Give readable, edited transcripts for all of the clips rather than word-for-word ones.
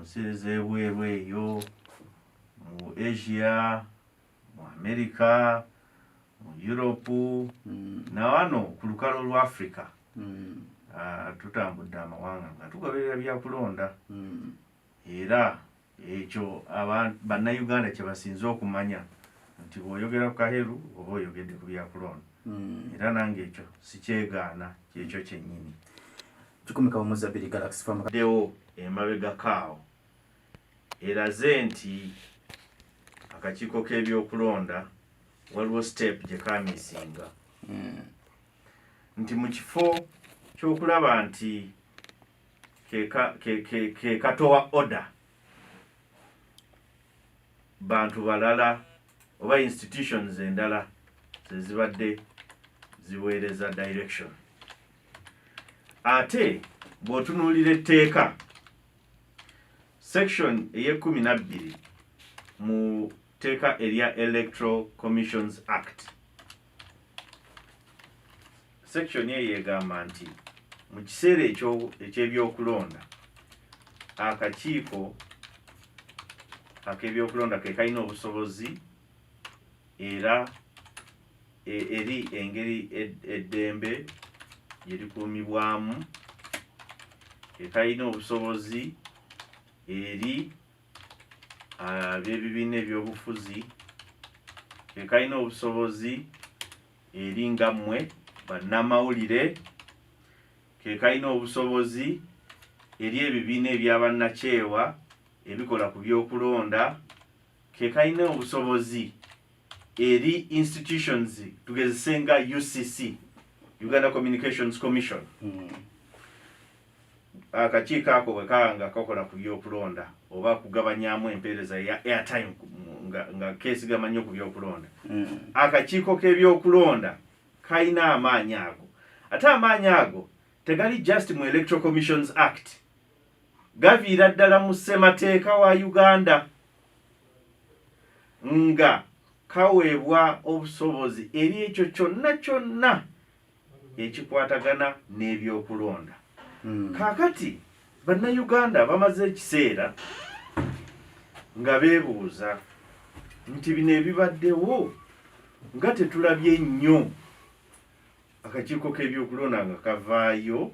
nsi z'ebweru eyo, mu Asia, mu America, mu Europe, na wano ku lukalu lwa Africa. Tutambudde amawanga nga tugoberera byakulonda. Era ekyo bannayuganda kye basinze okumanya nti bw'oyogera ku Kaheru oba oyogedde ku byakulonda. Era nange ekyo sikyegaana kyekyo kyennyini. Kikumika Omuzabiri Galaxy Farm deo emabega kaawo eraze nti akakiiko k'ebyokulonda waliwo step gye kaamisinga. Nti mu kifo ky'okulaba nti ke katowa order bantu balala oba institutions endala zezibadde ziweereza direction. Ate bw'otunuulira etteeka section eye-12 mu tteeka erya Electoral Commissions Act, section eyo egamba nti mu kiseera eky'ebyokulonda akakiiko ak'ebyokulonda ke kalina obusobozi era eri engeri eddembe gye likuumibwamu, ke kalina obusobozi eri ab'ebibiina ebyobufuzi, ke kalina obusobozi eri nga mmwe bannamawulire, ke kalina obusobozi eri ebibiina ebyabannakyewa ebikola ku byokulonda, ke kalina obusobozi eri institutions tugezese nga UCC, Uganda Communications Commission. Akakiiko ako bwe kaba nga kakola ku byokulonda oba kugabanyamu empeereza ya airtime nga keesigama nnyo ku byokulonda, akakiiko k'ebyokulonda kalina amaanyi ago. Ate amaanyi ago tegali just mu Electoral Commissions Act, gaviira ddala mu ssemateeka wa Uganda nga kaweebwa obusobozi eri ekyo kyonna kyonna ekikwatagana n'ebyokulonda. Kaakati bannayuganda bamaze ekiseera nga beebuuza nti bino ebibaddewo nga tetulabye nnyo akakiiko k'ebyokulonda nga kavaayo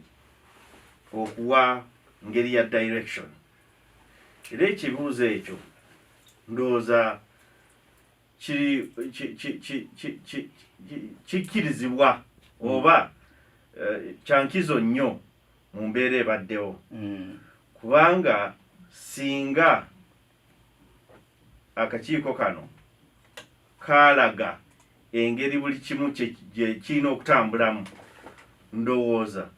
okuwa ngeri ya direction. Era ekibuuzo ekyo ndowooza kikkirizibwa oba kyankizo nnyo mu mbeera ebaddewo, kubanga singa akakiiko kano kaalaga engeri buli kimu gye kirina okutambulamu, ndowooza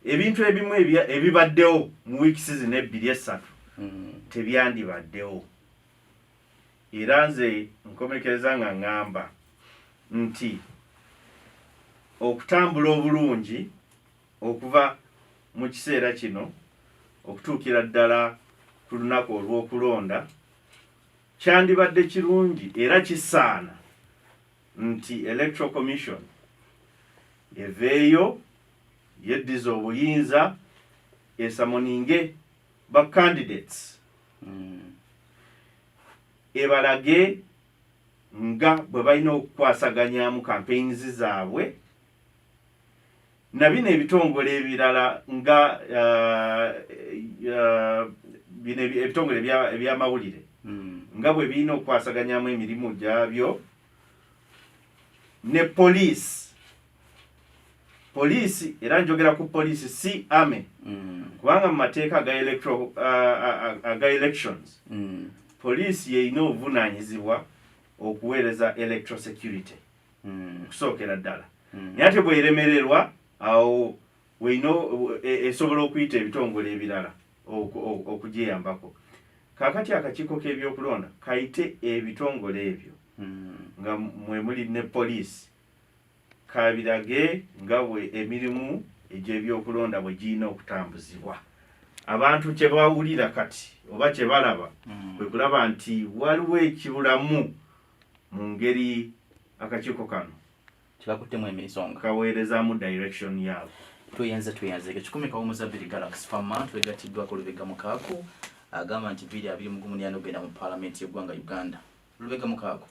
ebintu ebimu ebibaddewo mu wiikisi zino 2-3 tebyandibaddewo. Era nze nkomekereza nga ngamba nti okutambula obulungi okuva mu kiseera kino okutuukira ddala ku lunaku olw'okulonda kyandibadde kirungi era kisaana nti Electoral Commission eveeyo yeddiza obuyinza esamoninge ba candidates ebalage nga bwe balina okukwasaganyamu campaigns zaabwe na bino ebitongole ebirala nga bino ebitongole ebyamawulire nga bwe birina okukwasaganyamu emirimu gyabyo ne poliisi. Era njogera ku poliisi si ame, kubanga mu mateeka aga elections poliisi yeyina obuvunaanyizibwa okuweereza electoral security okusookera ddala. Naye ate bw'eremererwa awo esobola okuyita ebitongole ebirala okugiyambako. Kaakati akakiiko k'ebyokulonda kayite ebitongole ebyo nga mwe muli ne poliisi, kabirage nga bwe emirimu egy'ebyokulonda bwe girina okutambuzibwa. Abantu kye bawulira kati oba kye balaba kwe kulaba nti waliwo ekibulamu mu ngeri akakiiko kano kibakuttemu emisonga kaweerezaamu direction yaabo. Tweyanze Kikumika Omuzabiri Galaxy Farm twegatiddwa ku Lubega Mukaaku agamba nti 2021 ogenda mu parliament y'eggwanga Uganda. Lubega Mukago.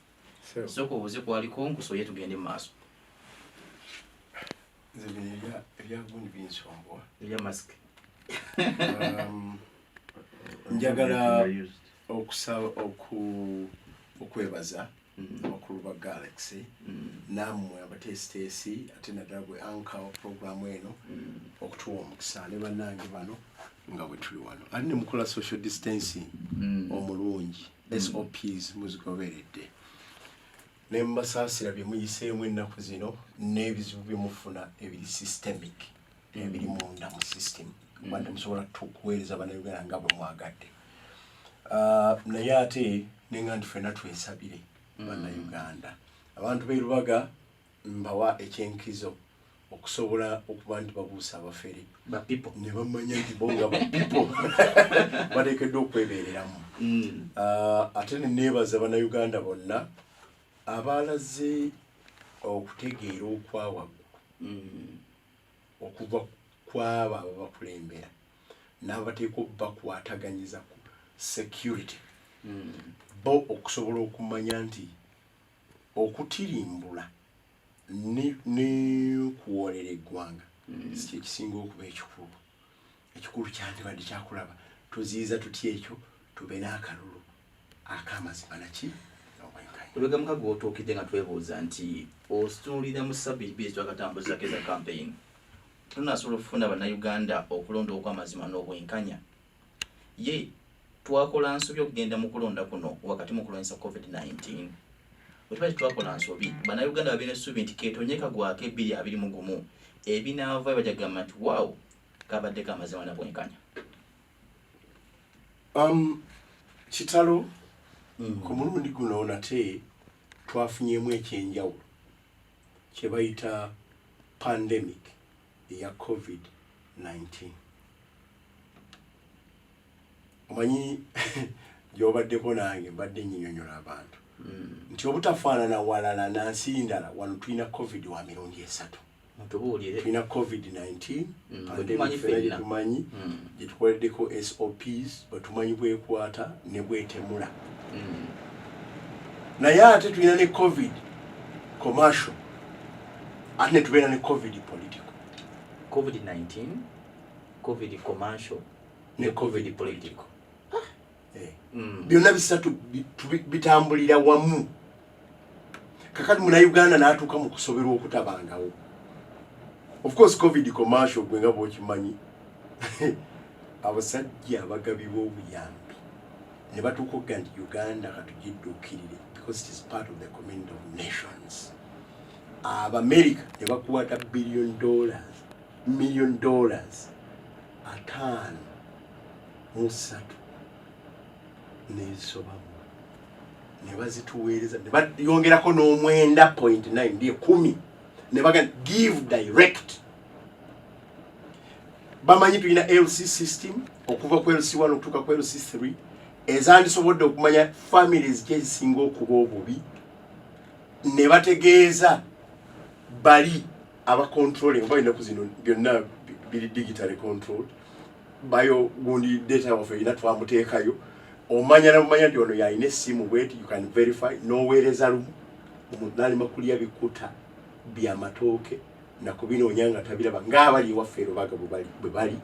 Soko obuze kwaliko nkusoye tugende mu maaso. Zebinira ebyagundi binsombo. Ya mask. Njagala okwebaza okuluba Galaxy namwe abatestesi ate naddala gwe anchor program eno okutuwa omukisa ne bannange bano nga bwe tuli wano ali ne mukola social distancing omulungi SOPs muzigoberedde ne mbasaasira bye muyiseemu ennaku zino n'ebizibu bye mufuna ebiri systemic ebiri munda mu system bande musobola kuweereza bannayuganda nga bwe mwagadde naye ate nenga nti ffenna twesabire bannayuganda abantu b'e Lubaga mbawa ekyenkizo okusobola okuba nti babuusa abafere ba people ne bamanya nti bonga ba people bateekeddwa okwebeereramu ate ne neebaza bannayuganda bonna abaalaze okutegeera okwawaggulu okuva kwabo ababakulembera n'abateeka bakwataganyiza ku security bo okusobola okumanya nti okutirimbula ne kuwoolera eggwanga si ekisinga okuba ekikulu kyandibadde kyakulaba tuziyiza tutya ekyo tube n'akalulu ak'amazima naki Lubega Mukago otuukidde nga twebuuza nti ositunuulira mu ssabbiiti bbiri twakatambuzaako eza campaign tunasobola okufuna bannayuganda okulonda okw'amazima n'obwenkanya ye twakola nsobi okugenda mu kulonda kuno wakati mu kulwanyisa COVID-19 bwe twakola nsobi bannayuganda babina essuubi nti keetonyeka gwako 2021 ebinaava bajagamba nti waawo kabaddeko amazima na bwenkanya kitalo ku mulundi guno nate twafunyemu ekyenjawulo kye bayita pandemic ya COVID-19 omanyi gyobaddeko nange mbadde nyinyonyola abantu nti obutafaanana walala nansi ndala wano tulina COVID wa mirundi 3 tulina COVID-19 pandemic fena gyetumanyi gyetukoleddeko SOPs bwetumanyi bwekwata ne bwetemula naye ate tulina ne COVID commercial ate ne tubeera ne COVID political COVID-19 COVID commercial ne COVID political byonna bisatu bitambulira wamu kakati munnayuganda n'atuuka mu kusoberwa okutabangawo of course COVID commercial gwe nga bw'okimanyi abasajja abagabi b'obuyambi ne batuuka okuga nti Uganda katugidduukirire because it is part of the community of nations America ne bakwata $1 million atano musatu nezisobamu ne bazituweereza ne bayongerako n'9.9 ndiye 10 ne baga give direct bamanyi tulina LC system okuva ku LC1 okutuuka ku LC3 ezandisobodde okumanya families gyezisinga okuba obubi ne bategeeza bali abacontrolling oba inaku zino byonna biri digital control bayo gundi data waffe ina twamuteekayo omanya namumanya nti ono yalina essimu bweti you can verify n'oweereza lumu omuntu n'alima kulya bikuta byamatooke nakubinoonya nga tabiraba ng'abali ewaffe Lubaga bwe bali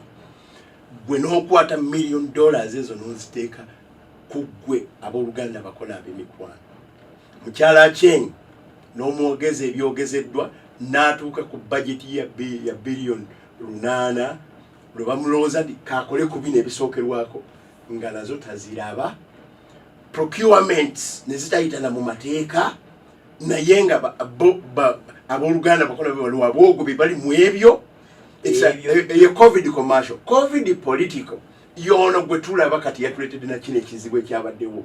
gwe n'okwata $1 million ezo n'oziteeka ku ggwe abooluganda bakola ab'emikwano mukyala Acheng n'omwogeza ebyogezeddwa n'atuuka ku budgeti ya $8 billion lwe bamulowooza nti kakole ku bino ebisookerwako nga nazo taziraba procurements ne zitayitana mu mateeka naye nga abooluganda bakola waliwo aboogobe bali mu ebyo ye COVID commercial COVID political yono gwe tulaba kati yatuleetedde na kino ekizibu ekyabaddewo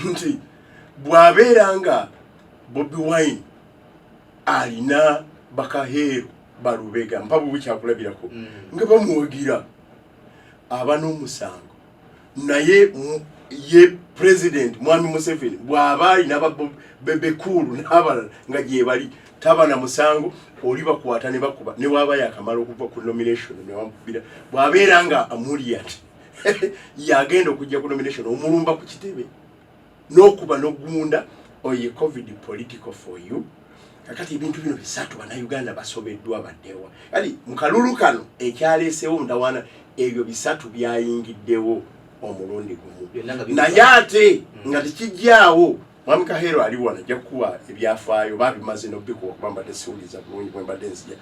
nti bw'abeera nga Bobi Wine alina bakaheeru balubega mpabu bukyakulabirako nga bamuwagira aba n'omusango naye ye president Mwami Museveni bw'aba alina bebekulu n'abalala nga gye bali taba na musango oli bakwata ne bakuba ne waba yakamala okuva ku nomination ne wamubira bw'abeera nga amuli ati yagenda okujja ku nomination omulumba ku kitebe n'okuba n'ogunda oye covid political for you. Kakati ebintu bino bisatu bannayuganda basobeddwa baddewa kati mu kalulu kano ekyaleesewo mutawaana ebyo bisatu byayingiddewo omulundi gumu naye ate nga tekijjaawo Mwami Kahero ali wana ajja kuwa ebyafaayo babimaze n'obbikuwa kuba mbadde siwuliza bulungi bwe mbadde nzija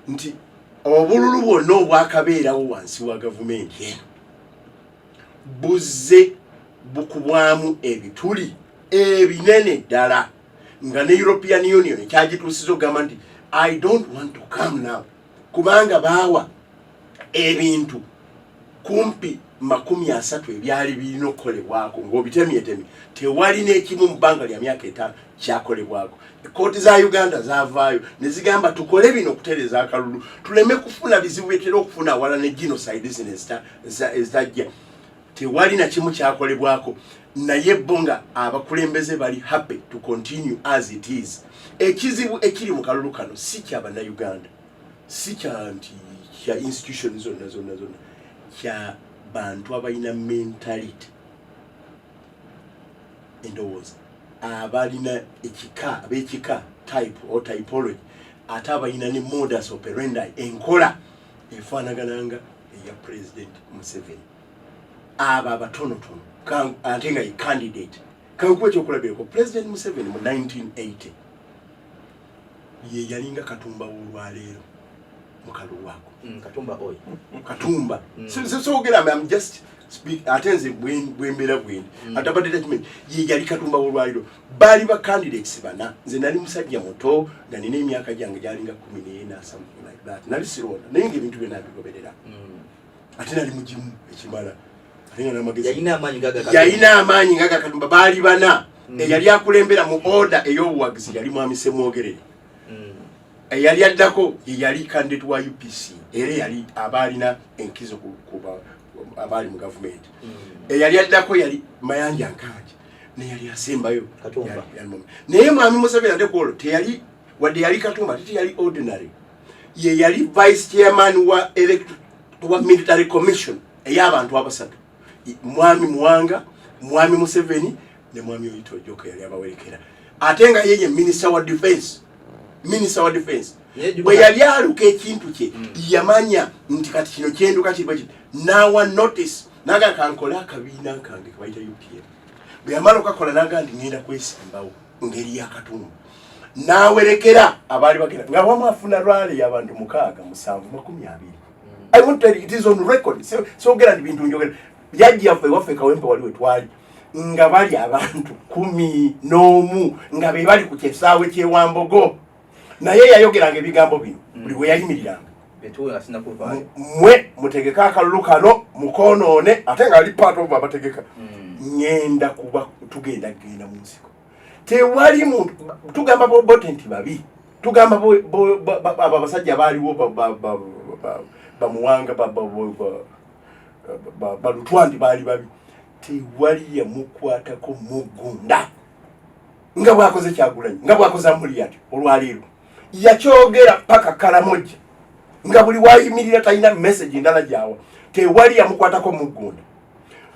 nti obululu bwonna obwakabeerawo wansi wa gavumenti eno buzze bukubwamu ebituli ebinene ddala nga ne European Union ekyagituusiza okugamba nti I don't want to come now kubanga baawa ebintu kumpi 30 ebyali birina okukolebwako ng'obitemyetemi tewali n'ekimu mu bbanga lya myaka 5 kyakolebwako. Ekkooti za Uganda zaavaayo ne zigamba tukole bino okutereeza akalulu tuleme kufuna bizibu byetera okufuna awala ne genocide zino ezitajja. Tewali na kimu kyakolebwako naye bo nga abakulembeze bali happy to continue as it is. Ekizibu ekiri mu kalulu kano si kya bannayuganda si kya nti kya institutions zonna kya bantu abalina mentality endowooza abalina ab'ekika type or typology ate abalina ne modus operandi enkola efaanagananga eya President Museveni. Abo abatonotono ate nga ye candidate kankuwa ekyokulabirako President Museveni mu 1980 ye yalinga Katumba w'olwaleero mu kalulu ako Katumba sogera I'm just speak atenze bwembera bwendi atabadde takimanyi ye yali Katumba w'olwaleero baali ba candidates bana nze nali musajja muto nga nina emyaka gyange gyalinga 14 something like that nali sironda naye ng'ebintu byonna bigoberera ate nali mugimu ekimala yalina amaanyi ngaga Katumba baali bana eyali akulembera mu order ey'obuwagizi yali Mwami Ssemwogerere eyali addako yali candidate wa UPC era yali abaalina enkizo kuba abaali mu gavumenti eyali addako yali Mayanja Nkanja ne yali asembayo Katumba naye Mwami Museveni ate kwolwo teyali wadde yali Katumba ate yali ordinary ye yali vice chairman wa military commission ey'abantu abasatu Mwami Muwanga, Mwami Museveni ne Mwami Oyito Joko yali abawerekera ate nga yeye minister wa defense bwe yali aluka ekintu kye yamanya nti kati kino kyenduka kiba kiti nawa notice naga kankola akabiina kange kabayita UPM bwe yamala okakola naga ndi ngenda kwesimbawo ngeri ya Katumba nawerekera abaali bagenda nga wamu afuna rwale y'abantu 620. I want to tell you, it is on record so gera ndi bintu njogera yaji yafe wafe kawempe waliwe twali nga bali abantu 11 nga be bali ku kyesaawe kyewambogo naye yayogeranga ebigambo bino buli bwe yayimiriranga mwe mutegeka akalulu kano mukonoone ate nga ali part of abategeka ngenda kuba tugenda mu nsiko tewali muntu tugamba bote nti babi tugamba abasajja baaliwo bamuwanga balutwandi baali babi tewali yamukwatako mugunda nga bwakoze Kyagulanyi nga bwakoze Amuriat olwaleero yakyogera paka Karamoja nga buli wayimirira talina message ndala gyawa tewali yamukwatako mugunda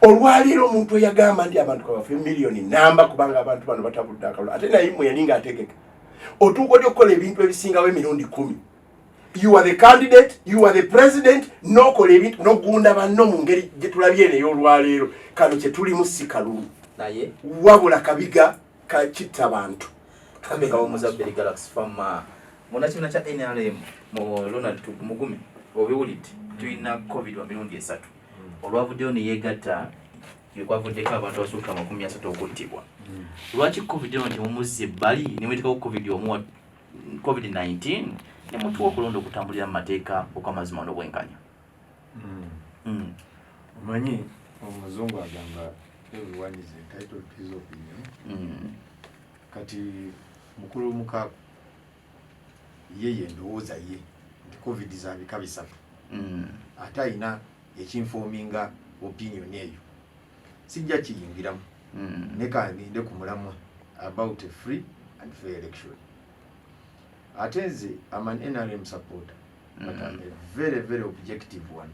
olwaleero omuntu eyagamba ndi abantu kabafe miliyoni namba kubanga abantu bano batabudde akalulu ate naye mwe yalinga ategeka otuuka oli okukola ebintu ebisingawo emirundi 10. You are the candidate, you are the president, no kolebit, no gunda banno mu ngeri gye tulabye ne y'olwaleero kano kye tuli mu sikalulu naye wabula kabiga kakitta abantu kabega omuzabbiri Galaxy Farm munakina kya NRM mu Ronald Mugume obiwulidde tulina covid wa mirundi 3 olwavuddeyo ne yeegatta yekwavuddeko abantu abasukka 30 okuttibwa lwaki covid nti mumuzze ebbali ne mwetekawo covid-19 ne mutuwa okulonda okutambulira mu mateeka okw'amazima n'obwenkanya omanyi omuzungu agamba everyone is entitled to his opinion kati mukulu mukaako ye ndowooza ye nti covid zabika bisatu ate ayina ekinfoominga opinion eyo sijja kiyingiramu ne kangende ku mulamwa about a free and fair election. I'm an NRM supporter, but I'm a very, very objective one.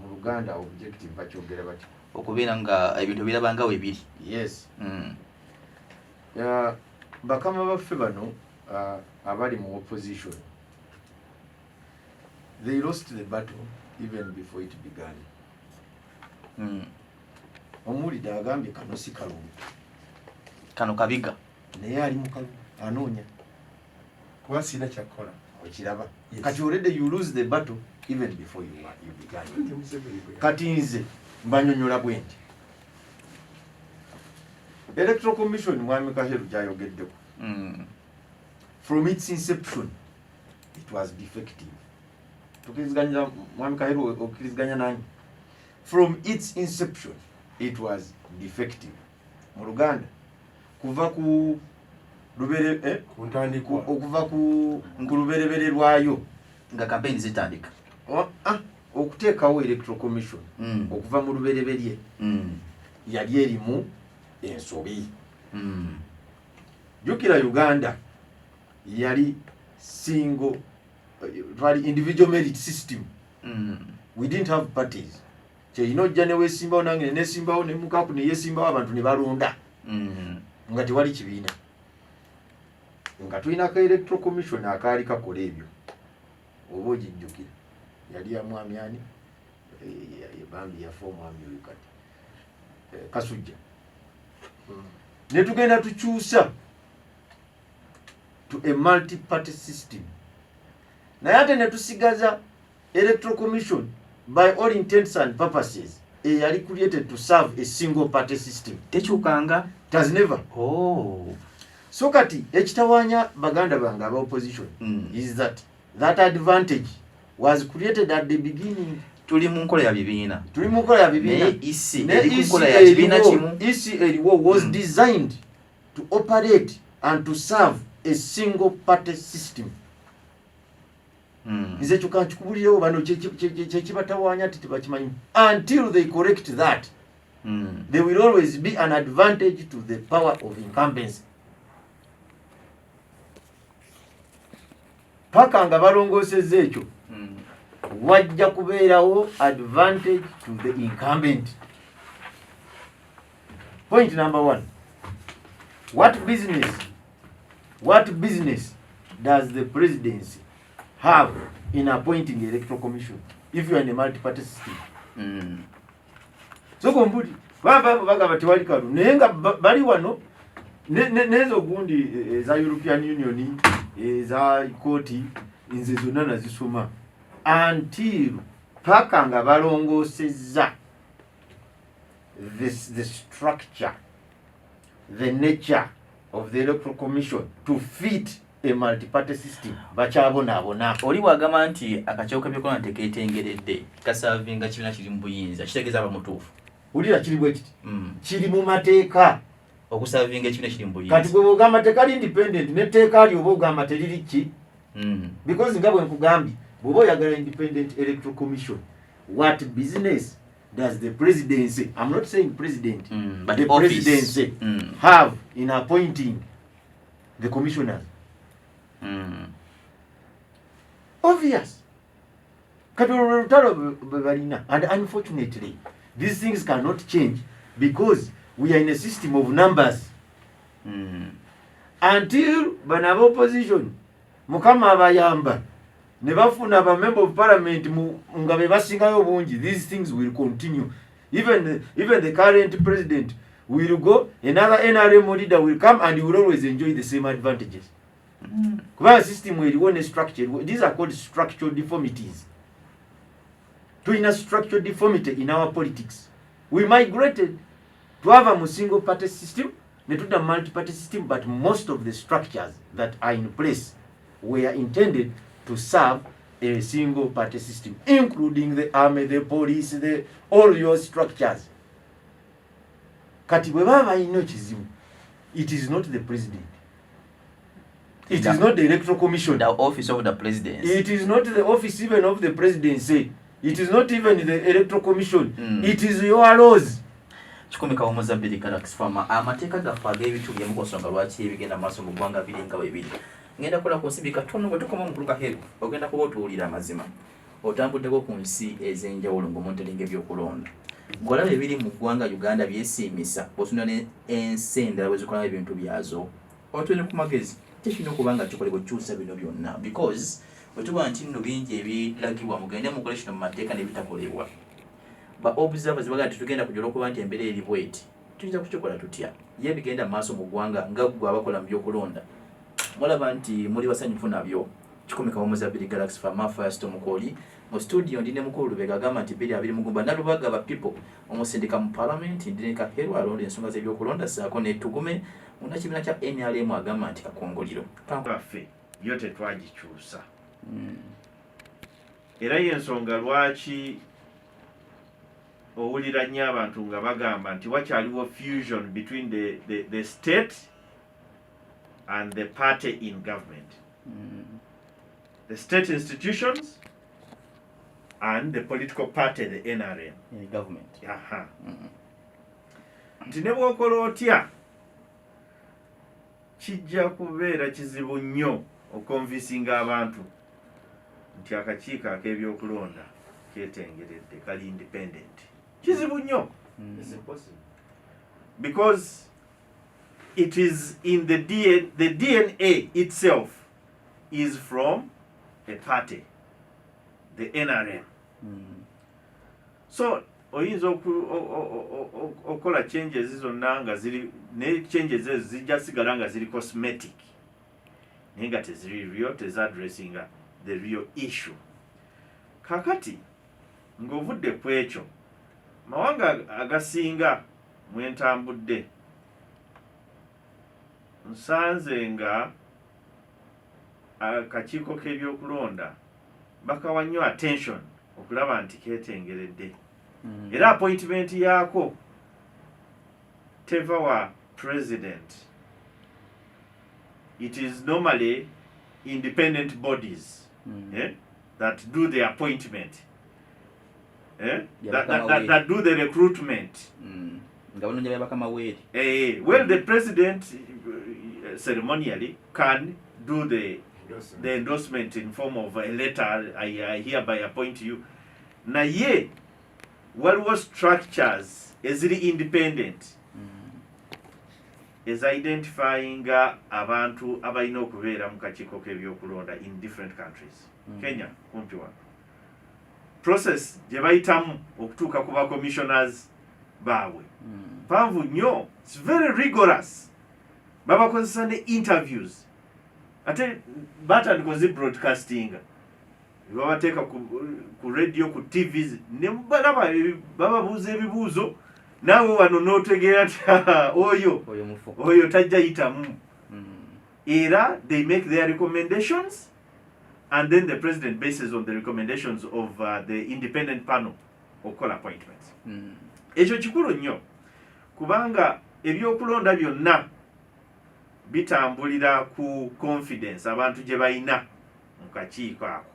mu Luganda objective bakyogera bati okubeera nga ebintu birabanga we biri. Yes. Bakama baffe bano abali mu opposition, they lost the battle even before it began. Omulida agambye kano si kalungi, kano kabiga naye ali mu kalungi anoonya kuba sina kyakola okiraba. Kati already you lose the battle even before you began. Kati nze mbanyonyola bwe nti Electoral Commission Mwami Kaheru gyayogeddeko, from its inception it was defective. Tukiriziganya Mwami Kaheru okiriziganya nanyi, from its inception it was defective. Mu Luganda kuva ku lubere okuva ku luberebere lwayo nga campaign zitandika okuteekawo Electoral Commission okuva mu lubereberye yali erimu ensobi. Jukira Uganda yali single individual merit system. We didn't have parties. Kyeyinojja ne weesimbawo nange nesimbawo ne Mukaku ne yesimbawo abantu ne balonda nga tewali kibiina, nga tulinako Electoral Commission akaali kakola ebyo. Oba ogijjukira yali ya mwami ani bambi yafa omwami oyo kati Kasujja. Ne tugenda tukyusa to a multi-party system, naye ate ne tusigaza Electoral Commission by all intents and purposes yali created to serve a single party system. Tekyukanga, it has never. So kati ekitawaanya baganda bange aba opposition is that advantage was created at the beginning. Tuli mu nkola ya bibiina. EC was designed to operate and to serve a single party system. Nze kyokka nkikubulirewo bano kyekibatawaanya ati tebakimanyi. Until they correct that, there will always be an advantage to the power of incumbency. Paka nga balongoosezza ekyo wajja kubeerawo advantage to the incumbent. Point number 1. What business does the presidency have in appointing Electoral Commission if you are in a multi-party system? So kombuti bagamba tewali kalu naye nga bali wano nezo gundi za European Union za kooti nze zonna nazisoma until paka nga balongoosezza the structure, the nature of the Electoral Commission to fit a multi-party system. Bakyabonabona. Oli bwagamba nti akakyauka byokola ntekeetengeredde kasavinga kibiina kiri mu buyinza kitegeeza abamutuufu. Ulira kiri bwe kiti kiri mu mateeka okusavinga ekibiina kiri mu buyinza. Kati bwe bwogamba tekali independent netteeka ali oba ogamba teriri ki because nga bwe nkugambye bw'oba oyagala independent Electoral Commission, what business does the presidency, I'm not saying president, but the office, presidency have in appointing the commissioners? Obvious. And unfortunately, these things cannot change because we are in a system of numbers. Until banaba opposition, mukama abayamba, ne bafuna ba member of parliament nga be basingayo bungi, these things will continue. Even the current president will go, another NRM leader will come and will always enjoy the same advantages. Kuba system will ne structure, these are called structural deformities. Tuina structural deformity in our politics. We migrated to have a single party system, not a multi-party system, but most of the structures that are in place were intended to serve a single party system, including the army, the police, all your structures. Kati bwe baba ino kizibu, it is not the president. It is not the Electoral Commission. The office of the presidency. It is not the office even of the presidency. It is not even the Electoral Commission. It is your laws. Chikumika omuza bili Galaxy Farmer. Amateeka gaffe ag'ebitu bye mukosonga lwaki ebigenda maaso mu ggwanga biri nga bwe biri. Ngenda kola ku nsibi katono bwe tukoma mu kuluka heru. Ogenda kuba otuwulira amazima. otambuddeko ku nsi ez'enjawulo ng'omuntu eringa ebyokulonda ng'olaba ebiri mu ggwanga Uganda byesiimisa bw'osunda n'ensi endala bwe zikolamu ebintu byazo otwene ku magezi tekirina okuba nga kikolebwa kyusa bino byonna because bwe tuba nti nno bingi ebiragibwa mugende mukole kino mu mateeka n'ebitakolebwa ba observers baga tugenda kujja okuba nti embeera eri bweti tuyinza kukikola tutya ye bigenda maaso mu ggwanga nga ggwe abakola mu byokulonda mulaba nti muli basanyufu nabyo kikomeka Mozambique Galaxy Farmer Firestorm Koli mu studio ndine mukulu Lubega agamba nti 2 mugumba nalubaga ba people omusindika mu parliament ndine ka hero alonde ensonga z'ebyokulonda saako netugume munakibina kya NRM agamba nti kakongoliro kaffe yote twagikyusa era y'ensonga lwaki owulira nnyo abantu nga bagamba nti wakyaliwo fusion between the state and the party in government. The state institutions and the political party, the NRM. in government Aha. Nti ne bw'okola otya kijja kubeera kizibu nnyo okonvisinga abantu nti akakiiko ak'ebyokulonda ketengeredde kali independent. Kizibu nnyo. Is it possible? Because it is in the DNA itself is from a party, the NRM. So oyinza okola changes zonna nga ziri ne changes ezo zijja sigala nga ziri cosmetic naye nga teziri real, addressing the real issue. Kakati ng'ovudde ku ekyo mawanga agasinga mwentambudde nsanze nga akakiiko k'ebyokulonda bakawa nnyo attention okulaba nti ketengeredde era appointment yaako teva wa president. It is normally independent bodies that do the appointment, that do the recruitment. well, The president ceremonially can do the endorsement in form of a letter. I hereby appoint you. Na ye, waliwo structures eziri independent is identifying abantu abalina okubeera mu kakiiko k'ebyokulonda in different countries. Kenya kumpi wano process gye bayitamu okutuuka ku ba commissioners baabwe panvu nnyo. It's very rigorous. Babakozesa ne interviews ate batandika zi broadcasting babateeka ku radio ku TVs ne balaba bababuuza ebibuuzo naawe wano n'otegeera nti oyo tajja yitamu. Era they make their recommendations and then the president bases on the recommendations of the independent panel okukola appointments. Ekyo kikulu nnyo kubanga ebyokulonda byonna bitambulira ku confidence abantu gye balina mu kakiiko ako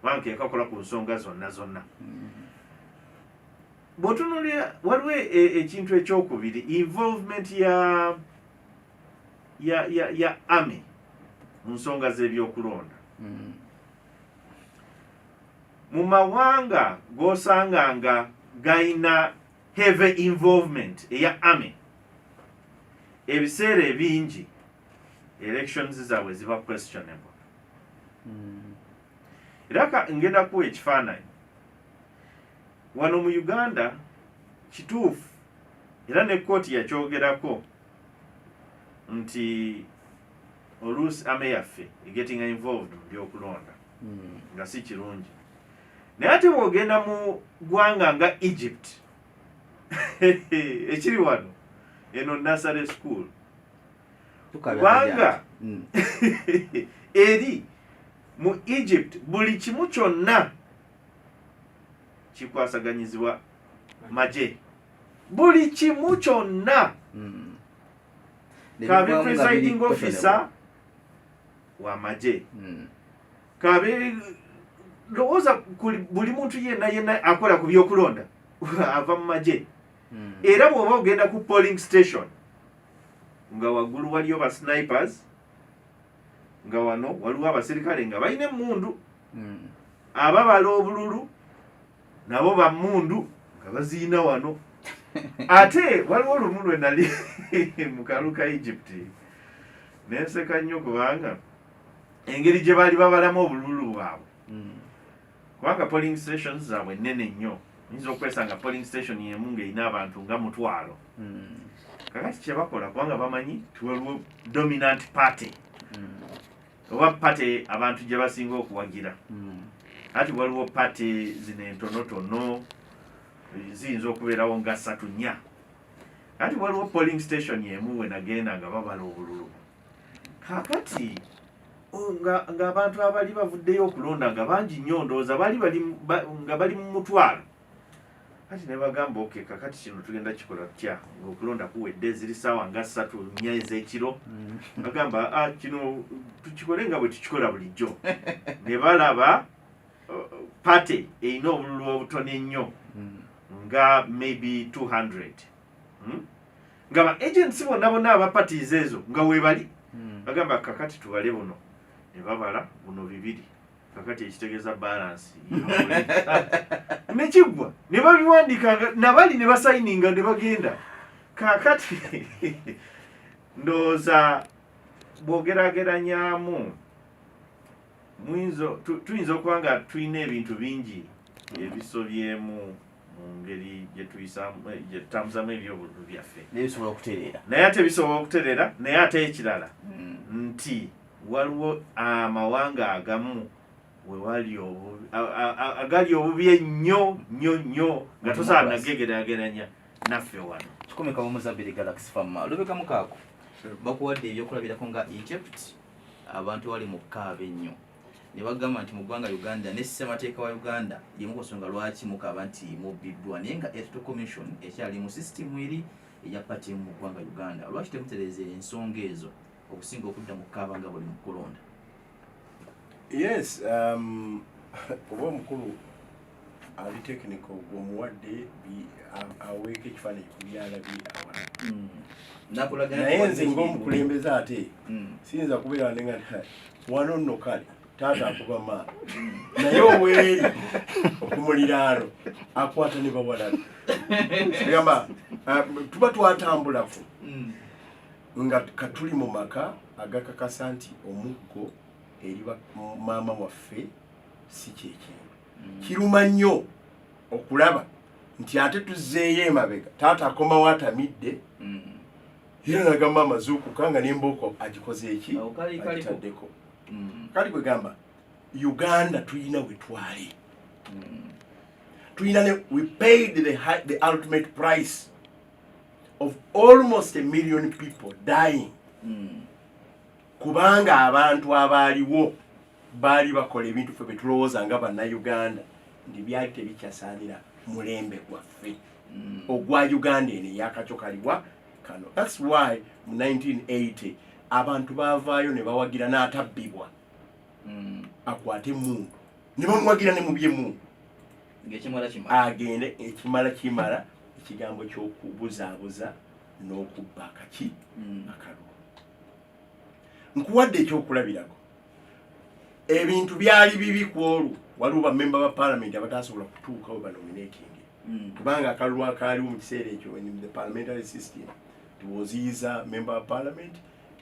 kubanga kekakola ku nsonga zonna. Bw'otunuulira waliwo ekintu ekyokubiri involvement ya army mu nsonga z'ebyokulonda. Mu mawanga g'osanganga gayina heavy involvement eya army ebiseera ebingi elections zaabwe ziba questionable. Era ngenda kuwa ekifaananyi wano mu Uganda kituufu era ne kkooti yakyogerako nti oluusi ame yaffe getting involved mu byokulonda nga si kirungi. Naye ate bw'ogenda mu ggwanga nga Egypt ekiri wano eno nursery school kubanga eri mu Egypt buli kimu kyonna kikwasaganyizibwa maje. Buli kimu kyonna kabe presiding officer wa maje kabe lowooza buli muntu yenna akola ku byokulonda ava mu maje. Era bw'oba ogenda ku polling station nga waggulu waliyo ba snipers nga wano waliwo abaserikale nga balina emmundu ababala obululu nabo bammundu nga baziina wano ate waliwo olumu lwe nali mu kalu ka Egypt nenseka nnyo kubanga engeri gye baali babalamu obululu bwabwe kubanga polling stations zaabwe nnene nnyo nyinza okwesanga polling station yemu ng'erina abantu nga 1,000 kakati kye bakola kubanga bamanyi tiwaliwo dominant party oba party abantu gye basinga okuwagira ati waliwo party zino entonotono ziyinza okubeerawo nga 3-4 ati waliwo polling station yemu we nagenda nga babala obululu kakati ng'abantu abali bavuddeyo okulonda nga bangi nnyo ndowooza nga bali mu 1,000 kati ne bagamba oke kakati kino tugenda kikola tutya ng'okulonda kuwedde ziri ssaawa nga 3-4 ez'ekiro bagamba kino tukikole nga bwe tukikola bulijjo ne balaba party erina obululu obutono ennyo nga maybe 200 nga ba agency bonna aba parties ezo nga weebali bagamba kakati tubale buno ne babala buno 2 kakati ekitegeeza balance nekigwa ne babiwandika nabali ne basayininga ne bagenda kakati ndowooza bwogerageranyaamu tuyinza okuba nga tulina ebintu bingi ebisobyemu mu ngeri gye tutambuzamu ebyobululu byaffe naye ate bisobola okutereera naye ate ekirala nti waliwo amawanga agamu wewali agali obubi ennyo nga tosaana nagegeraageranya naffe wano kikomeka mumuzabiri Galaxy Farm lubeka mukaako bakuwadde ebyokulabirako nga Egypt abantu bali mu kaaba ennyo ne bagamba nti mu ggwanga Uganda ne ssemateeka wa Uganda yemu kusonga lwaki mukaaba nti mubbiddwa naye nga Electoral Commission ekyali mu system eri eya party mu ggwanga Uganda lwaki temutereeza ensonga ezo okusinga okudda mu kaaba nga buli mu kulonda. Yes, oba omukulu ali technical gwomuwadde aweeka ekifaananyi ku byalabye awala naye nze ng'omukulembeze ate siyinza kubeera nenga wano nno kale taata akuba maama naye oweeri okumuliraano akwata ne bawalabe gamba tuba twatambulako nga katuli mu maka agakakasa nti omuggo eri maama waffe si kyekintu kiruma nnyo okulaba nti ate tuzzeeyo emabega taata akomawo atamidde era nagamba amazuukuka nga n'embooko agikoze eki agitaddeko kali kwe gamba Uganda tulina we twali tulina we paid the ultimate price of almost 1 million people dying kubanga abantu abaaliwo baali bakola ebintu ffe betulowooza nga bannayuganda ndi byali tebikyasaanira mulembe gwaffe ogwa Uganda eno eyakacokaliwa kano. That's why mu 1980 abantu baavaayo ne bawagira n'atabbibwa akwate emundu ne bamuwagira ne mu by'emundu agende ekimala kimala ekigambo ky'okubuzaabuza n'okubba akaki akalulu. Nkuwadde ekyokulabirako ebintu byali bibi ku olwo waliwo bammemba ba parliament abatasobola kutuukawo banominating kubanga akalulu akaaliwo mu kiseera ekyo in the parliamentary system tiwoziyiza member of parliament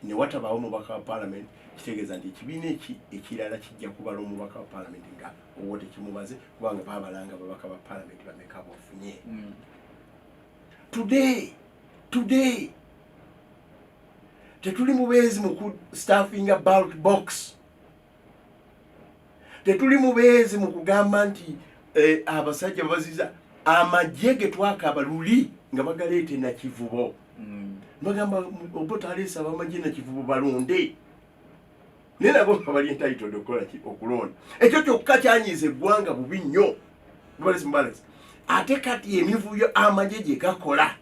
ne watabaawo mubaka wa parliament kitegeeza nti ekibiina ekirala kijja kubala omubaka wa parliament nga owo tekimubaze kubanga baabalanga babaka ba parliament bameka bafunye. Today tetuli mubeezi mu staffinga ballot box, tetuli mubeezi mu kugamba nti abasajja baziza amagye ge twakaaba luli nga bagaleete na kivubo bagamba obota alesa abamagye na kivubo balonde naye nabo bali entitled okukola okulonda. Ekyo kyokka kyanyiza eggwanga bubi nnyo ate kati emivuyo amagye gye gakola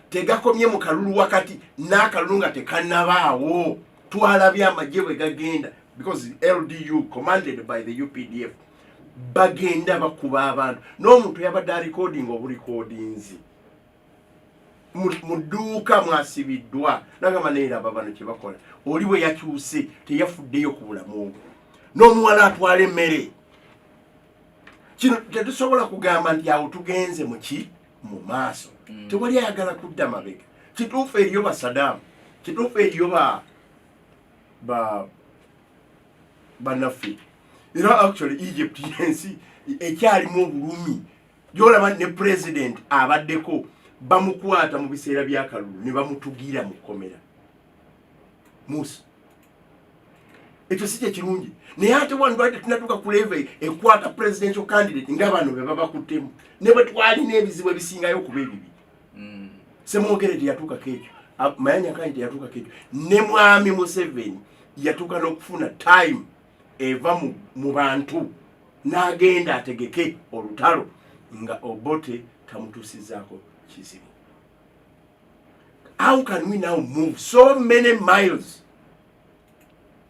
tegakomye mu kalulu wakati n'akalulu nga tekannabaawo. Twalabye amagye bwe gagenda because LDU commanded by the UPDF bagenda bakuba abantu n'omuntu yabadde recording oburecordinzi mu dduuka mwasibiddwa nagamba neeraba bano kye bakola oli bwe yakyuse teyafuddeyo ku bulamu obwo n'omuwala atwala emmere kino tetusobola kugamba nti awo tugenze mu maaso tewali ayagala kudda mabega kituufu eriyo ba Saddam kituufu eriyo bannaffe era actually Egypt yensi ekyalimu obulumi gyolaba ne president abaddeko bamukwata mu biseera byakalulu ne bamutugira mu kkomera Musa ekyo si kirungi naye ate wano bali tunatuuka ku level ekwata presidential candidate nga bano be babakuttemu ne bwe twalina ebizibu ebisingayo kuba ebibi Semwogere yatuuka kekyo Mayanja Kanyike yatuuka kekyo ne mwami Museveni yatuuka n'okufuna time eva mu bantu n'agenda ategeke olutalo nga Obote tamutusizaako kizibu. How can we now move so many miles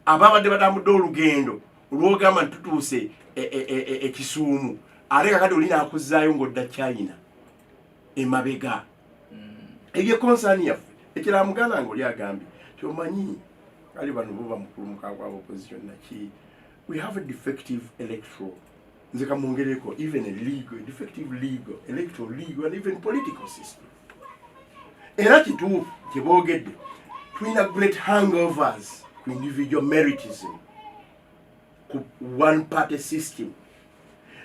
ababadde batambudde olugendo olwogamba ntutuuse ekisuumu aleka kati olina akuzzaayo ng'odda China emabega ebyo konsani yaffe ekirala muganda nga oli agambye kyomanyi kali bano bo bamukulu mukaaga wa opposition naki we have a defective electoral nze kamwongereko even a legal defective legal electoral legal and even political system era kituufu kyeboogedde tulina great hangovers ku individual meritism ku one party system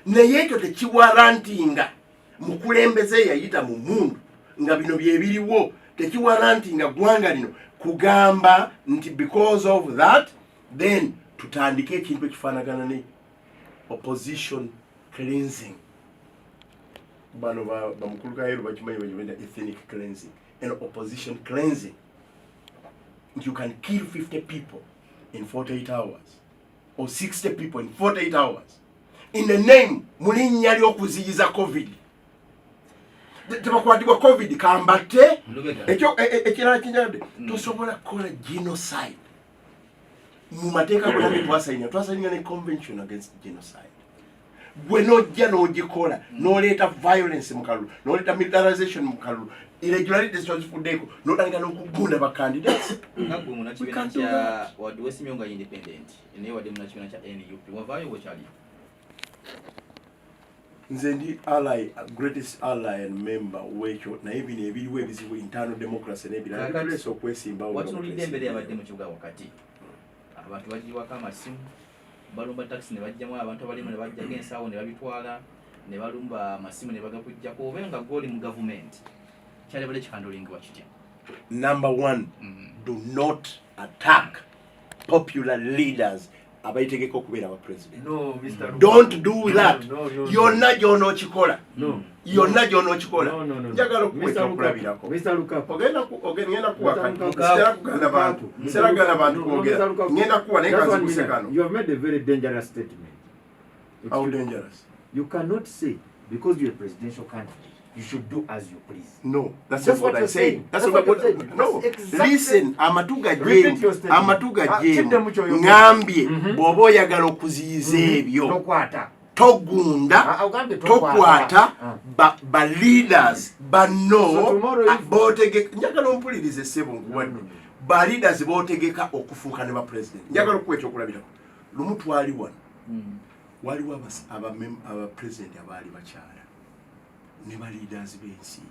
naye ekyo tekiwarantinga mukulembeze yayita mu mundu nga bino byebiriwo tekiwarantinga gwanga lino kugamba nti because of that then tutandike ekintu ekifaanagana ne opposition cleansing bano bamukulu kaero bakimanyi bagimenda ethnic cleansing and opposition cleansing. You can kill 50 people in 48 hours or 60 people in 48 hours in the name mulinnya ly'okuziyiza COVID. Tebakwatibwa COVID kambatte ekyo ekirala kinyadde tosobola kukola genocide mu mateeka gonna twasayinya ne convention against genocide. Gwe nojja n'ogikola n'oleeta violence mu kalulu n'oleeta militarization mu kalulu irregularities twazifuddeko n'otandika n'okugunda ba candidates. Nagwe munakibiina kya wadde wesimye nga independent naye wadde munakibiina kya NUP wavaayo wekyali? Nze ndi ally, greatest ally and member wekyo naye bino ebiriwo ebizibu internal democracy n'ebirala bituleese okwesimbawo. Watunuulidde embeera yabadde mu kibuga wakati abantu bagiwako amasimu balumba taxi ne bajjamu abantu abalimu ne bajjaga ensaawo ne babitwala ne balumba amasimu ne bagakujjako oba nga goli mu government kyalibadde kikandolingibwa kitya? Number one, do not attack popular leaders abayitegeka okubeera aba president. No, Mr. Don't do that. No. Yonna gy'onookikola. No. Yonna gy'onookikola. No. Njagala okukweta okulabirako. Mr. Lukaku. Ngenda kuwa seragana bantu kwogera. Ngenda kuwa naye kanzikuse kano. You have made a very dangerous statement. How dangerous? You cannot say because you're a presidential candidate you should do as you please. No, that's what I'm you're saying. That's what you're saying. No, Exactly. Listen, amatuga Repeat your statement. jemu ngambye bw'oba oyagala okuziyiza ebyo togunda tokwata ba leaders bano bootegeka njagala ompulirize ssebo nkuwadde ba leaders bootegeka okufuuka ne ba president njagala okukweta okulabirako lumu twali wano waliwo aba president abaali bakyala ne ba leaders b'ensi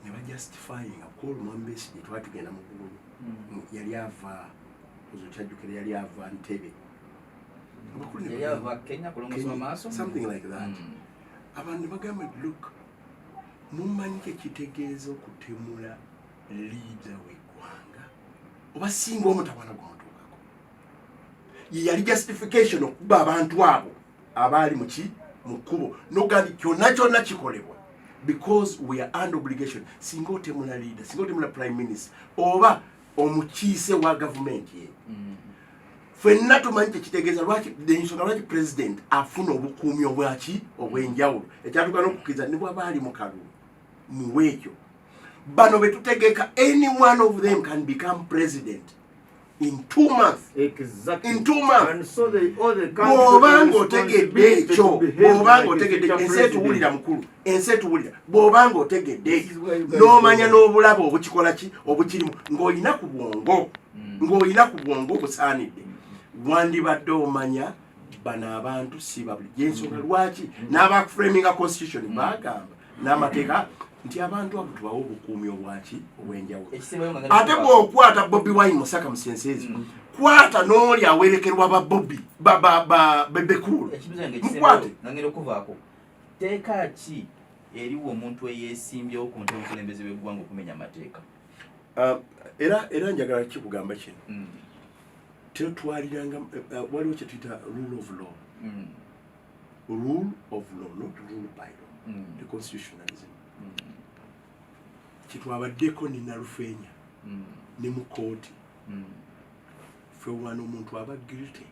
ne bajustifyinga Paul Mwambesi twali tugenda mu ggulu yali ava ozokyajjukira yali ava Ntebe something like that. Abantu bagamba look mumanyi kitegeeza okutemula leader w'eggwanga oba singa omutawala gw'omutuukako yali justification okuba abantu abo abaali mu kkubo n'ogamba kyonna kikolebwa because we are under obligation singa otemula leader singa otemula prime minister oba omukiise wa gavumenti ye ffenna tumanyi kyekitegeeza ensonga lwaki president afuna obukuumi obwenjawulo ekyatuuka n'okukkiriza ne bw'aba ali mu kalulu muweekyo bano be tutegeka any one of them can become president in 2 months. Exactly. In 2 months. And so bw'obanga otegedde ekyo bw'obanga otegedde ensi etuwulira mukulu ensi etuwulira bw'obanga otegedde ekyo n'omanya n'obulabe obukikola ki obukirimu ng'olina ku bwongo obusaanidde wandibadde omanya bana abantu si babuli yensonga lwaki n'abakuframinga constitution bagamba n'amateeka nti abantu abo tubawo obukuumi obwaki obwenjawulo ate bw'okwata Bobi Wine mu circumstances kwata n'oli awerekerwa ba Bobi Bebe Cool mukwate nangera okuvaako teeka ki eriwo omuntu eyeesimbyewo ku ntebe okulembeze b'eggwanga okumenya amateeka era njagala kikugamba kino tetwaliranga waliwo kye tuyita rule of law not rule by law the constitutionalism kitwabaddeko ni Nalufeenya ne mu kooti fe wano omuntu aba guilty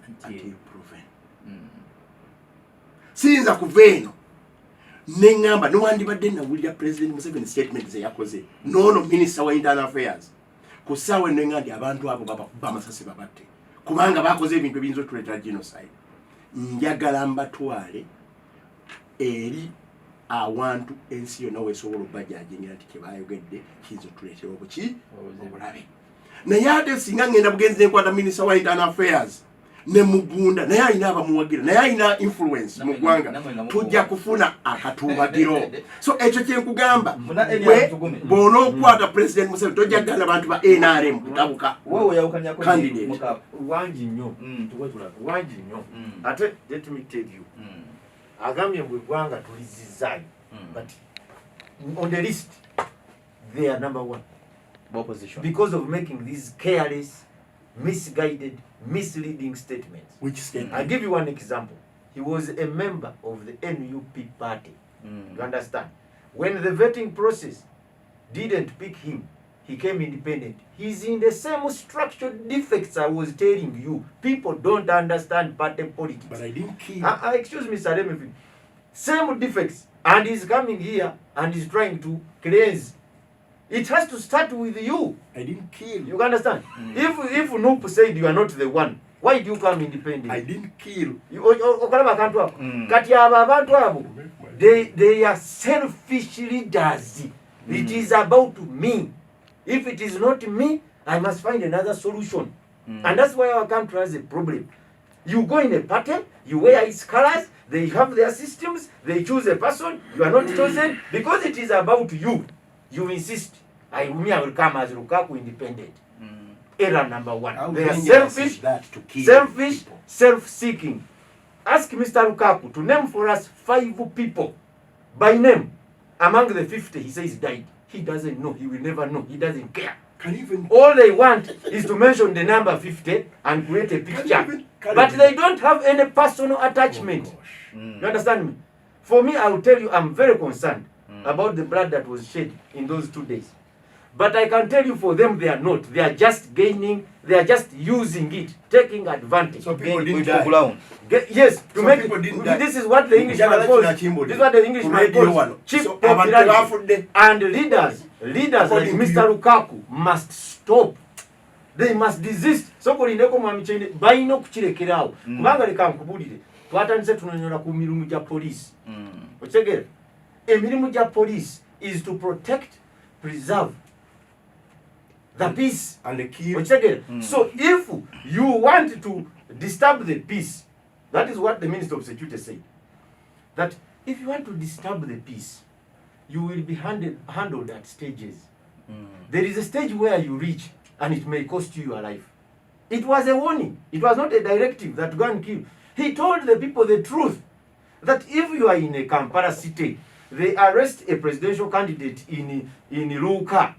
until proven siyinza kuva eno neŋŋamba newandibadde nawulira President Museveni statement ze yakoze noono Minister wa Internal Affairs ku ssaawa neŋŋamba nti abantu abo babakuba amasasi babatte kubanga bakoze ebintu ebiyinza otuleetera genocide. Njagala mbatwale eri awantu ensi yonna weesobola obbajajengera nti kyebayogedde kiyinza otuleetera obuki obulabe. Naye ate singa ngenda bugenzi nenkwata Minister wa Internal Affairs ne mugunda naye alina abamuwagira naye alina influence mu ggwanga tujja kufuna akatuubagiro. So ekyo kyenkugamba bw'ona okukwata President Museveni tojja kugana abantu ba NRM kutabuka candidate wangi nnyo wangi nnyo ate let me tell you agambye bwe ggwanga tulizizaayo but on the list they are number one opposition because of making these careless, misguided, misleading statements. Which statement? I'll give you one example. He was a member of the NUP party. You understand? When the vetting process didn't pick him, he came independent. He's in the same structural defects I was telling you. People don't understand party politics. But I didn't kill. Excuse me, Sir Remifin. Same defects. And he's coming here and he's trying to cleanse. It has to start with you. I didn't kill. You understand? If Nup said you are not the one, why do you come independent? I didn't kill. They are selfish leaders. It is about me. If it is not me, I must find another solution. And that's why our country has a problem. You go in a party, you wear its colors, they have their systems, they choose a person, you are not chosen because it is about you. You insist, I will come as Lukaku independent. Error number one. They are selfish, self-seeking. Ask Mr. Lukaku to name for us 5 people by name. Among the 50, he says died. He doesn't know. He will never know. He doesn't care. All they want is to mention the number 50 and create a picture. But they don't have any personal attachment. You understand me? For me, I will tell you, I'm very concerned about the blood that was shed in those 2 days. But I can tell you for them, they are not. They are just gaining, they are just using it, taking advantage. So people didn't die. Yes, to so make people didn't die. This is what the Englishman calls. This is what the Englishman calls cheap popularity. And leaders like Mr. Lukaku must stop. They must desist. So kolindeko mwamichende baino kuchirekerao. Kubanga leka nkubulire. Twatandise tunonyola ku mirimu gya police. Ochegera. Emirimu gya police is to protect, preserve the peace and the key. So if you want to disturb the peace, that is what the Minister of Security said. That if you want to disturb the peace, you will be handled at stages. There is a stage where you reach and it may cost you your life. It was a warning. It was not a directive that go and kill. He told the people the truth. That if you are in a Kampala city, they arrest a presidential candidate in Luka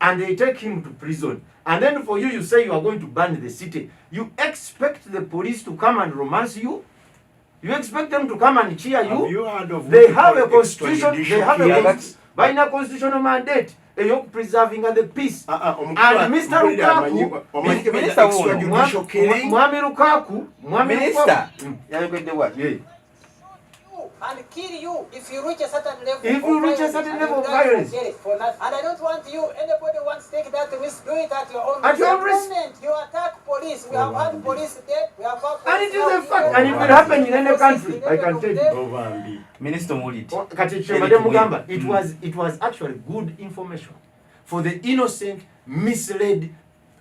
and they take him to prison. And then for you, you say you are going to burn the city. You expect the police to come and romance you? You expect them to come and cheer you? Have you heard of they have a constitution. They have a by a constitutional mandate. You're preserving the peace. And Mr. Lukaku, Mwami Lukaku, Minister, and kill you if you reach a certain level. If you reach a certain level of violence. And I don't want you, anybody wants to take that risk, do it at your own risk. At your own risk. You attack police. We have had police dead. We have had police. And it is a fact. And it will happen in any country. I can tell you. Minister Muliti. It was actually good information for the innocent, misled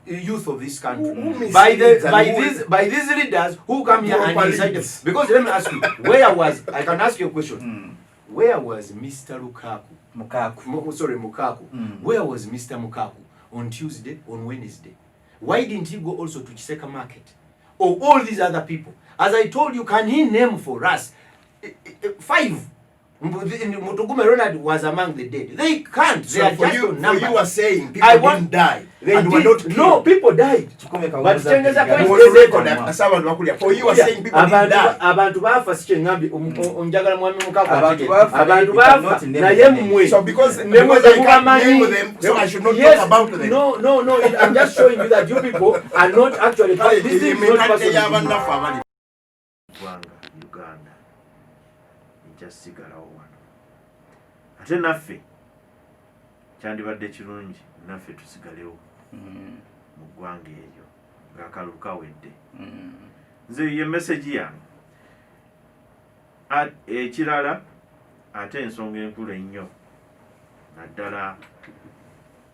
youth of this country Who by misleads these leaders who come here and Proper decide. leaders. Because let me ask you, I can ask you a question. Where was Mr. Mukaku? Where was Mr. Mukaku on Tuesday, on Wednesday? Why didn't he go also to Chiseka Market? Or all these other people? As I told you, can he name for us 5? Mutugume Ronald was among the dead. They can't. They So are for just you, on numbers. you are saying people didn't die. They and did, were not killed. no, people died. But Chengeza For you are saying people didn't die. Abantu bafa sikengambi onjagala mwami Mukaku. Abantu bafa, Abantu they cannot bafa name naye them. mmwe. So because I Nemwe can't temubamanyi. name them, so I should not Yes, talk about them. No, I'm just showing you that you people are not actually part. This is not personal. Gwanga Uganda njasigalawo wano ate naffe kyandibadde kirungi naffe tusigalewo mu ggwanga eryo ng'akalulu kawedde. Nze ye message yange ekirala ate ensonga enkulu ennyo naddala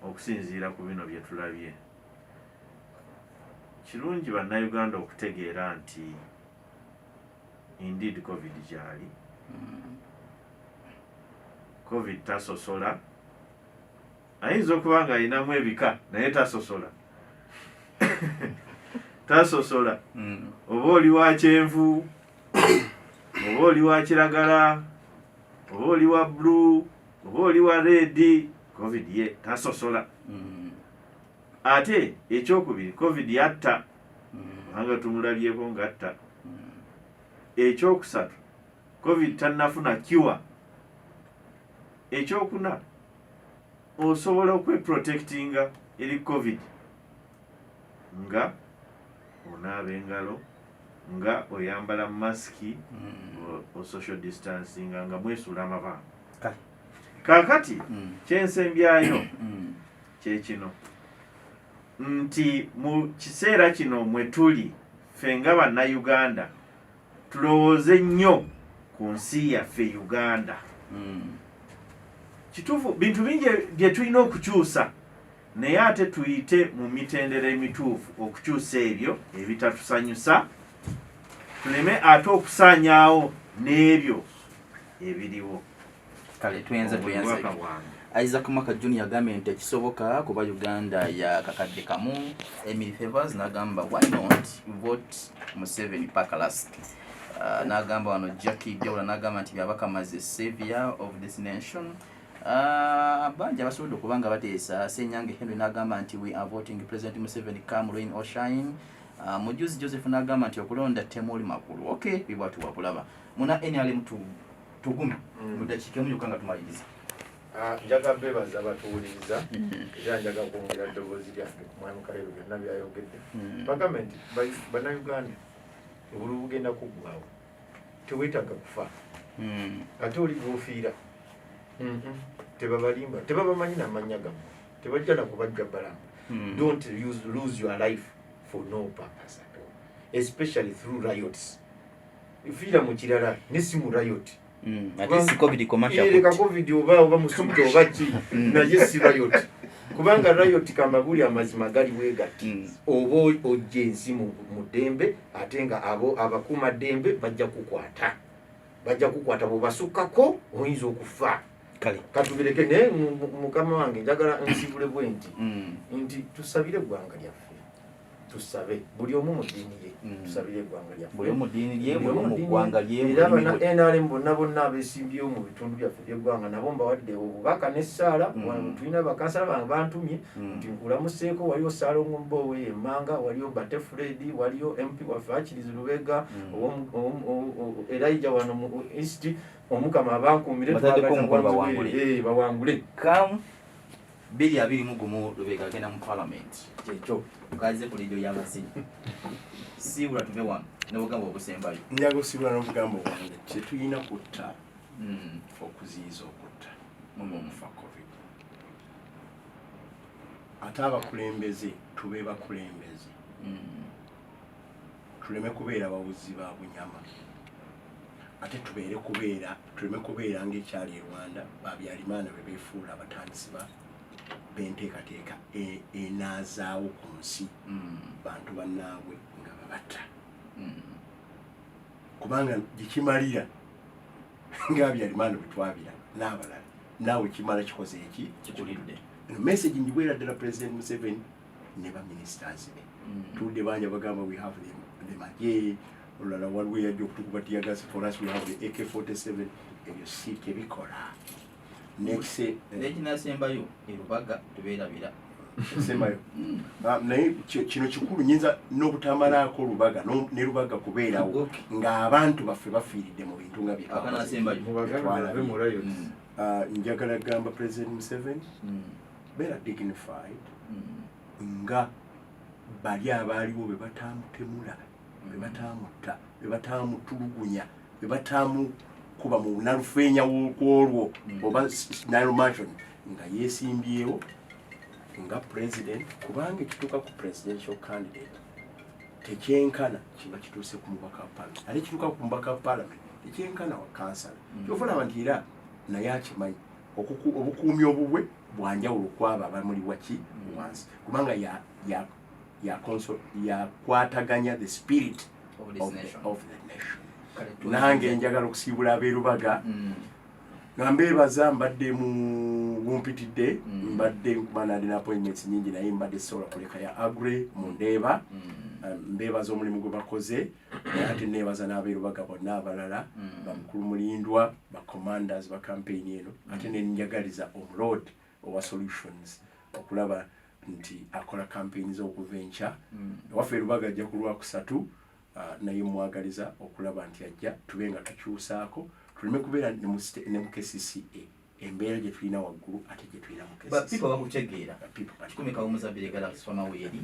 okusinziira ku bino bye tulabye, kirungi bannayuganda okutegeera nti indeed COVID gyali. COVID tasosola, ayinza okuba nga alinamu ebika naye tasosola. Tasosola. Oba oli wa kyenvu, oba oli wa kiragala, oba oli wa blue, oba oli wa red, COVID ye tasosola. Ate ekyokubiri, COVID yatta, kubanga tumulabyeko ng'atta. Ekyokusatu, COVID tannafuna cure. Ekyokuna, osobola okweprotectinga eri COVID nga onaaba engalo, nga oyambala masiki, o social distancing, nga mwesuula amabanga. Kaakati kyensembyayo kyekino nti mu kiseera kino mwe tuli ffe nga bannayuganda tulowooze nnyo ku nsi yaffe Uganda. Kituufu bintu bingi bye tulina okukyusa, naye ate tuyite mu mitendera emituufu okukyusa ebyo ebitatusanyusa, tuleme ate okusaanyaawo n'ebyo ebiriwo. Kale tuyenze Isaac Maka Junior agambye nti ekisoboka kuba Uganda ya kakadde kamu. Emily Favors n'agamba why not vote Museveni paka last. N'agamba wano Jackie Jawula n'agamba nti byabaka maze savior of this nation. Bangi abasobodde okuba nga bateesa. Senyange Henry n'agamba nti we are voting President Museveni come rain or shine. Mujuzi Joseph n'agamba nti okulonda temuli makulu. Okay, bibwatu wakulaba. Muna NRM tugumi mudakiika mu Uganda tumaliriza. Njaga bebaza batuwuliriza era njaga kwongera ddoboozi lyange ku mwami Kalero byonna byayogedde. Bagamba nti bannayuganda obululu bugenda kuggwawo, teweetaaga kufa ate oli gwofiira tebabalimba, tebabamanyi n'amannya gammwe, tebajja na kubajja balamba. Don't lose your life for no purpose at all, especially through riots. Fiira mu kirala ne si mu riot. Ate si COVID commercial. Leka COVID oba musumbuto oba ki naye si riot. Kubanga riot kamaguli amazima gali wegati. Oba ojje ensi mu ddembe ate nga abo abakuuma ddembe bajja kukwata bw'obasukkako oyinza okufa. Kale Katubireke ne mukama wange njagala nsibule bwenti nti tusabire eggwanga lyaffe. Tusabe buli omu mu ddiini ye tusabire eggwanga lyaffe. buli mu ddiini lye buli mu ggwanga lye. Era NRM bonna abeesimbyewo mu bitundu byaffe by'eggwanga nabo mbawadde obubaka n'essaala. Tulina bakansala bange bantumye nti nkulamuseeko. Waliwo Salongo Mbowe Emmanga, waliwo Bate Fred, waliwo MP waffe Akirizi Lubega, Elijah wano mu East. Omukama abankuumire bawangule. Kam 221 Lubega agenda mu parliament. Kyekyo tukaze ku lidio y'abasinyi. Siibula tuve wano n'obugambo obusembayo. Njaga osibula n'obugambo bwange kyetulina kutta okuziyiza okutta okufa COVID. Ate abakulembeze tube bakulembeze, tuleme kubeera bawuzi ba bunyama. Ate tuleme kubeera ng'ekyali e Rwanda Babyarimana bwe beefuula abatandisi ba benteekateeka enaazaawo ku nsi bantu bannaabwe nga babatta kubanga gikimalira ng'abyalimaano bwe twabira n'abalala naawe kimala kikoze eki kikulidde message njibwera ddala President Museveni ne baministers be tudde banja bagamba we have the maje olala waliwo yajja okutukuba tiyagasi for us we have the AK-47 ebyo si tebikola nekinasembayo erubaga tubeerabira sembayo naye kino kikulu nyinza n'obutamalaako Lubaga ne Lubaga kubeerawo ng'abantu baffe bafiiridde mu bintu nga byekanasembayo njagala gamba President Museveni beera dignified nga bali abaaliwo be bataamutemula be bataamutta be bataamutulugunya be bataamukuba mu nalufeenya w'olwo oba Nile Mansion nga yeesimbyewo nga president kubanga ekituuka ku presidential candidate tekyenkana kiba kituuse ku mubaka wa parliament ate kituuka ku mubaka wa parliament tekyenkana wa kansala kyova olaba nti era naye akimanyi obukuumi obubwe bwanjawulo kwabo abamuli waki wansi kubanga yakwataganya the spirit of the nation nange njagala okusiibula ab'erubaga nga mbeebaza mbadde mu bumpitidde mbadde kubanga alina appointments nyingi naye mbadde sobola kuleka ya agre mu ndeeba mbeebaza omulimu gwe bakoze naye ate neebaza n'ab'erubaga bonna abalala bamukulu mulindwa bacommanders ba campaign eno ate nenjagaliza omuload owa solutions okulaba nti akola campaign z'okuva enkya ewaffe erubaga ajja ku Lwakusatu naye mwagaliza okulaba nti ajja tube nga tukyusaako tuleme kubeera ne mu KCCA embeera gye tulina waggulu ate gye tulina mu bapipa bakutegeera kikumi kawumuzabire Galaxy Famaweri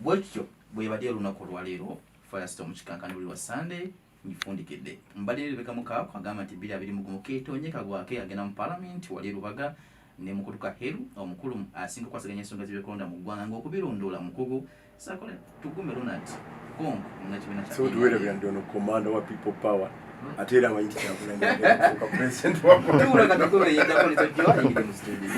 bwekyo bwebadde olunaku olwaleero Firestorm kikankani buli wa Sunday ngifundikidde mbadde Rebecca Mukaako agamba nti 2021 keetonyeka gwake agenda mu parliament wali Lubaga ne mukutuka Heru omukulu asinga kwasaganya ensonga z'ebyokulonda mu ggwanga ng'okubirondoola mukugu sakole tugume Ronald Kongo nakibina kya so tuwere byandono commander wa people power ate era amanyi kyabulanga president wa tuwula katukule yenda polizo jwa mu studio